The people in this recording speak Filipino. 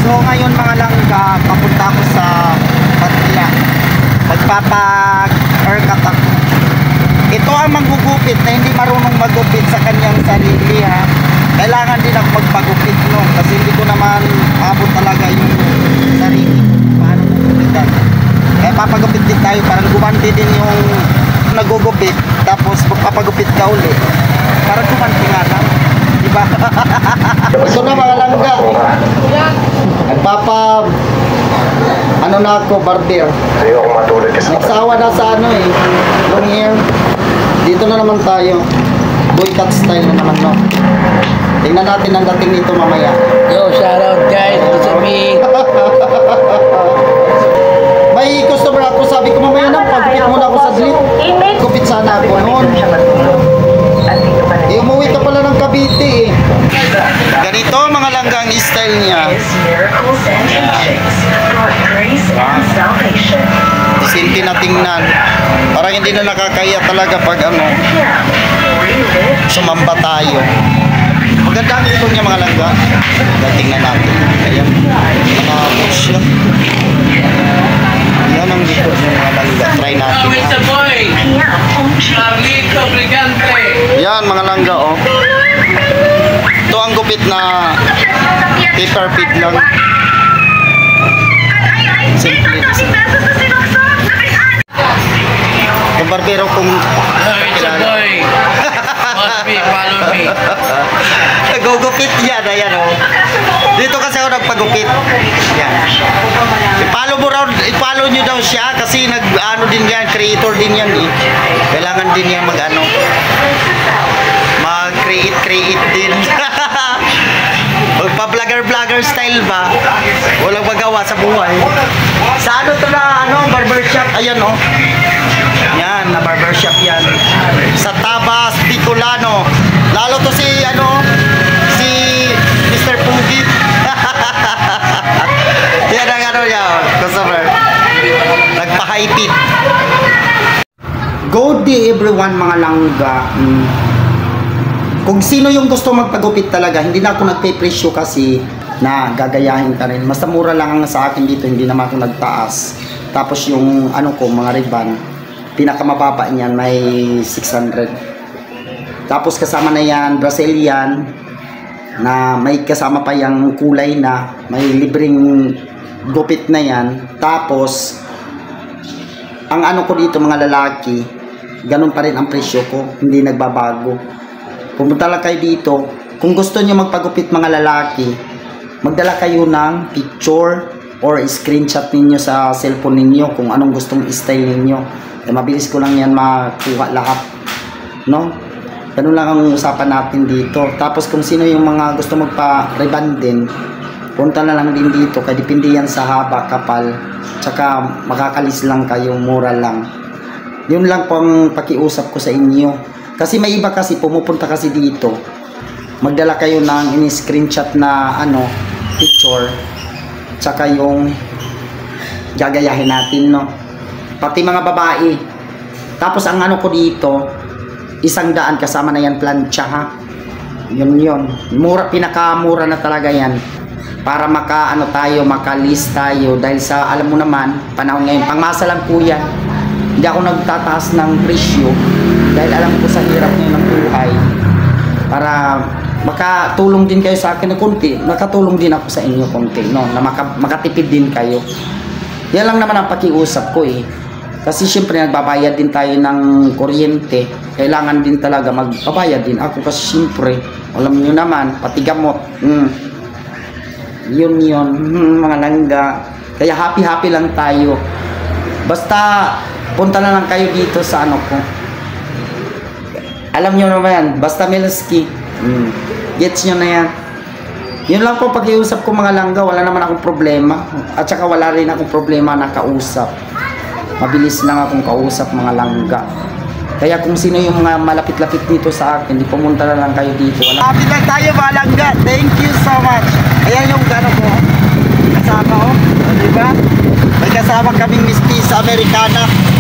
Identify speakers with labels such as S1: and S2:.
S1: So ngayon mga langga, papunta ako sa Patla. Magpapag-haircut ako. Ito ang manggugupit na hindi marunong magupit sa kanyang sarili ha. Kailangan din ako magpagupit no, kasi hindi ko naman abot talaga yung sarili paano gugupitan. Kaya papagupit din tayo, parang gumanti din yung nagugupit, tapos magpapagupit ka uli parang gumanti nga lang, diba? Ito na mga langga, ano na ako, barber. Nagsawa na sa ano eh, long hair. Dito na naman tayo, boy cut style na naman no. Tingnan natin ang dating nito mamaya.
S2: Yo, shout out guys, it's me.
S1: May customer ako, sabi ko mamaya na, pagupit muna ako sa slip. Gupit sana ako noon. Eh, umuwi ka pala ng Cavite eh. Ganito mga langgang style niya. Simple na tingnan. Parang hindi na nakakaya talaga pag ano, sumamba tayo. Maganda ang ito niya mga langga. Tingnan natin. Ayan. Mga push lang. Yan ang likod ng mga langga. Try natin. Yan mga langga oh. Ito ang gupit na paper feed lang. Simple. Yung barbero kung
S2: Must be, follow me.
S1: nagugupit yan, ayan o. Dito kasi ako nagpagupit. Yan. I-follow nyo daw siya kasi ano din yan, creator din yan eh. Kailangan din yan mag-create din. Magpa-vlogger style ba? Walang magawa sa buhay. Sa ano to na barbershop, ayan o. Yan, na barbershop yan. Sa Tabas, Bicolano. Lalo to si Mr. Pugi. Yan ang yan, customer. Nagpa-high feed. Good day everyone mga langga. Kung sino yung gusto magpagupit talaga, hindi na ako nagpe-presyo kasi na gagayahin ka rin. Mas mura lang ang sa akin dito, hindi naman ako nagtaas. Tapos yung mga ribbon, pinakamababa niyan may 600. Tapos kasama na yan Brazilian na may kasama pa yung kulay na may libreng gupit na yan. Tapos ang ko dito mga lalaki, ganun pa rin ang presyo ko, hindi nagbabago. Pumunta lang kayo dito. Kung gusto niyo magpagupit mga lalaki, magdala kayo ng picture or screenshot ninyo sa cellphone ninyo kung anong gustong style ninyo. Mabilis ko lang yan makuha lahat, no? Ganun lang ang usapan natin dito. Tapos kung sino yung mga gusto magpa-reband din, punta na lang din dito, kaya depende yan sa haba, kapal, tsaka makakalis lang kayo, mura lang. Yun lang po ang pakiusap ko sa inyo. Kasi may iba kasi pumupunta kasi dito, magdala kayo ng in-screenshot na picture, tsaka yung gagayahin natin, no? Pati mga babae. Tapos ang ko dito, 100 kasama na yan plancha ha. Yun. Mura, pinakamura na talaga yan. Para maka-list tayo. Dahil sa, alam mo naman, panahon ngayon, pangmasa lang po yan. Hindi ako nagtataas ng presyo. Dahil alam ko sa hirap ngayon ng buhay. Para makatulong din kayo sa akin na konti. Makatulong din ako sa inyo konti, no? Na makatipid din kayo. Yan lang naman ang pakiusap ko eh. Kasi syempre nagbabayad din tayo ng kuryente. Kailangan din talaga magbabayad din ako kasi syempre, alam niyo naman, pati gamot. Yun, mga langga. Kaya happy lang tayo. Basta punta na lang kayo dito sa ko. Alam niyo naman yan, basta Milski. Gets nyo na yan. Yun lang po pag-iusap ko mga langga. Wala naman akong problema. At saka wala rin akong problema na kausap. Mabilis lang akong kausap mga langga. Kaya kung sino yung mga malapit-lapit dito sa akin, di pumunta na lang kayo dito. Happy lang tayo mga langga. Thank you so much. Ayan yung ko. Kasama ko. Diba? May kasama kaming Miss Peace Americana.